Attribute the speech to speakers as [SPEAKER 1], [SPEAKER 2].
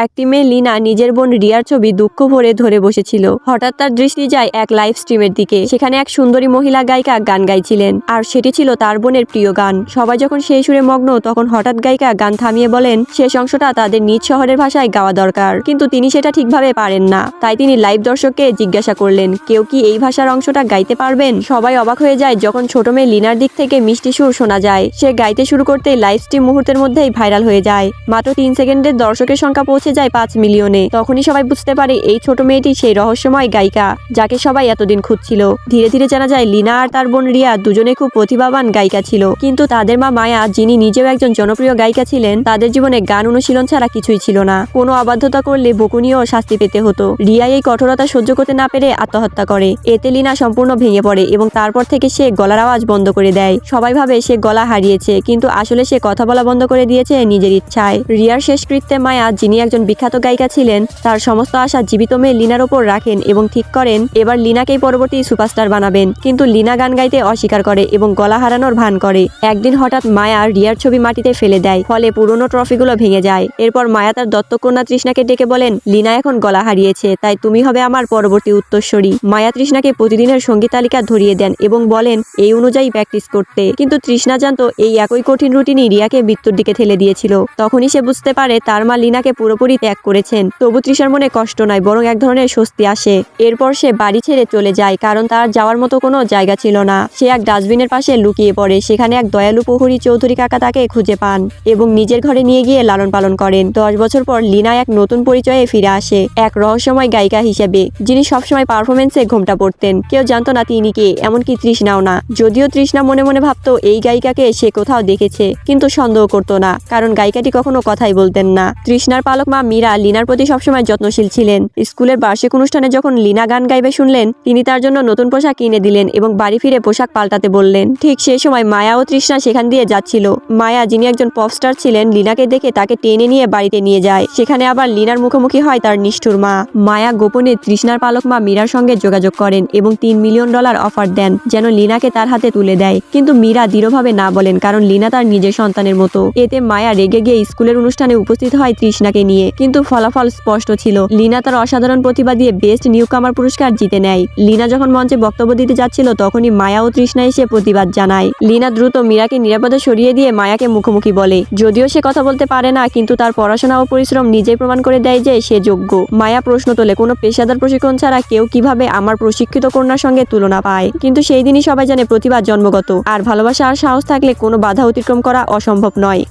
[SPEAKER 1] একটি মেয়ে লিনা নিজের বোন রিয়ার ছবি দুঃখ ভরে ধরে বসেছিল। হঠাৎ তার দৃষ্টি যায় এক লাইভ স্ট্রিমের দিকে। সেখানে এক সুন্দরী মহিলা গায়িকা গান গাইছিলেন, আর সেটি ছিল তার বোনের প্রিয় গান। সবাই যখন সেই সুরে মগ্ন, তখন হঠাৎ গায়িকা গান থামিয়ে বলেন শেষ অংশটা তাদের নিজ শহরের ভাষায় গাওয়া দরকার, কিন্তু তিনি সেটা ঠিকভাবে পারেন না। তাই তিনি লাইভ দর্শককে জিজ্ঞাসা করলেন, কেউ কি এই ভাষার অংশটা গাইতে পারবেন? সবাই অবাক হয়ে যায় যখন ছোট মেয়ে লিনার দিক থেকে মিষ্টি সুর শোনা যায়। সে গাইতে শুরু করতেই লাইভ স্ট্রিম মুহূর্তের মধ্যেই ভাইরাল হয়ে যায়। মাত্র 3 সেকেন্ডের দর্শকের সংখ্যা পৌঁছে যায় 5 মিলিয়নে। তখনই সবাই বুঝতে পারে এই ছোট মেয়েটি সেই রহস্যময় গায়িকা যাকে সবাই এতদিন খুঁজছিল। ধীরে ধীরে জানা যায় লিনা আর তার বোন রিয়া দুজনে খুব প্রতিভাবান গায়িকা ছিল, কিন্তু তাদের মা মায়া, যিনি নিজেও একজন জনপ্রিয় গায়িকা ছিলেন, তাদের জীবনে গান অনুশীলন ছাড়া কিছুই ছিল না। কোনো অবাধ্যতা করলে বকুনিও শাস্তি পেতে হতো। রিয়া এই কঠোরতা সহ্য করতে না পেরে আত্মহত্যা করে। এতে লিনা সম্পূর্ণ ভেঙে পড়ে এবং তারপর থেকে সে গলার আওয়াজ বন্ধ করে দেয়। সবাই ভাবে সে গলা হারিয়েছে, কিন্তু আসলে সে কথা বলা বন্ধ করে দিয়েছে নিজের ইচ্ছায়। রিয়ার শেষকৃত্যে মায়া, যিনি একজন বিখ্যাত গায়িকা ছিলেন, তার সমস্ত আশা জীবিত মেয়ে লিনার ওপর রাখেন এবং ঠিক করেন এবার লিনাকেই পরবর্তী সুপারস্টার বানাবেন। কিন্তু লিনা গান গাইতে অস্বীকার করে এবং গলা হারানোর ভান করে। একদিন হঠাৎ মায়া রিয়ার ছবি মাটিতে ফেলে দেয়, ফলে পুরনো ট্রফিগুলো ভেঙে যায়। এরপর মায়া তার দত্তক কন্যা তৃষ্ণাকে ডেকে বলেন, লিনা এখন গলা হারিয়েছে, তাই তুমি হবে আমার পরবর্তী উত্তরসূরি। মায়া তৃষ্ণাকে প্রতিদিনের সঙ্গীত তালিকা ধরিয়ে দেন এবং বলেন এই অনুযায়ী প্র্যাকটিস করতে। কিন্তু তৃষ্ণা জানতো এই একই কঠিন রুটিনই রিয়াকে মৃত্যুর দিকে ঠেলে দিয়েছিল। তখনই সে বুঝতে পারে তার মা লিনাকে পুরোপুরি ত্যাগ করেছেন। তবু তৃষার মনে কষ্ট নয়, বরং এক ধরনের স্বস্তি আসে। এরপর সে বাড়ি ছেড়ে চলে যায়, কারণ তার যাওয়ার মতো কোনো জায়গা ছিল না। সে এক ডাস্টবিনের পাশে লুকিয়ে পড়ে। সেখানে এক দয়ালু প্রহরী চৌধুরী কাকা তাকে খুঁজে পান এবং নিজের ঘরে নিয়ে গিয়ে লালন পালন করেন। 10 বছর পর লিনা এক নতুন পরিচয়ে ফিরে আসে, এক রহস্যময় গায়িকা হিসেবে, যিনি সবসময় পারফরমেন্সে ঘোমটা পড়তেন। কেউ জানতো না তিনি কে, এমনকি তৃষ্ণাও না। যদিও তৃষ্ণা মনে মনে ভাবতো এই গায়িকাকে সে কোথাও দেখেছে, কিন্তু সন্দেহ করতো না, কারণ গায়িকাটি কখনো কথাই বলতেন না। তৃষ্ণার পালক মা মীরা লিনার প্রতি সবসময় যত্নশীল ছিলেন। স্কুলের বার্ষিক অনুষ্ঠানে যখন লিনা গান গাইবে শুনলেন, তিনি তার জন্য নতুন পোশাক কিনে দিলেন এবং বাড়ি ফিরে পোশাক পাল্টাতে বললেন। ঠিক সেই সময় মায়া ও তৃষ্ণা সেখান দিয়ে যাচ্ছিল। মায়া, যিনি একজন পপস্টার ছিলেন, লিনাকে দেখে তাকে টেনে নিয়ে বাড়িতে নিয়ে যায়। সেখানে আবার লিনার মুখোমুখি হয় তার নিষ্ঠুর মা। মায়া গোপনে তৃষ্ণার পালক মা মীরার সঙ্গে যোগাযোগ করেন এবং $3 মিলিয়ন অফার দেন যেন লিনাকে তার হাতে তুলে দেয়। কিন্তু মীরা দৃঢ়ভাবে না বলেন, কারণ লিনা তার নিজের সন্তানের মতো। এতে মায়া রেগে গিয়ে স্কুলের অনুষ্ঠানে উপস্থিত হয় তৃষ্ণাকে নিয়ে, কিন্তু ফলাফল স্পষ্ট ছিল। লিনা তার অসাধারণ প্রতিভা দিয়ে বেস্ট নিউকামার পুরস্কার জিতে নেয়। লিনা যখন মঞ্চে বক্তব্য দিতে যাচ্ছিল, তখনই মায়া ও তৃষ্ণা এসে প্রতিবাদ জানায়। লিনা দ্রুত মীরাকে নিরাপদে সরিয়ে দিয়ে মায়াকে মুখোমুখি বলে। যদিও সে কথা বলতে পারে না, কিন্তু তার পড়াশোনা ও পরিশ্রম নিজেই প্রমাণ করে দেয় যে সে যোগ্য। মায়া প্রশ্ন তোলে, কোনো পেশাদার প্রশিক্ষণ ছাড়া কেউ কিভাবে আমার প্রশিক্ষিত কন্যার সঙ্গে তুলনা পায়? কিন্তু সেই দিনই সবাই জানে প্রতিভা জন্মগত, আর ভালোবাসা আর সাহস থাকলে কোনো বাধা অতিক্রম করা অসম্ভব নয়।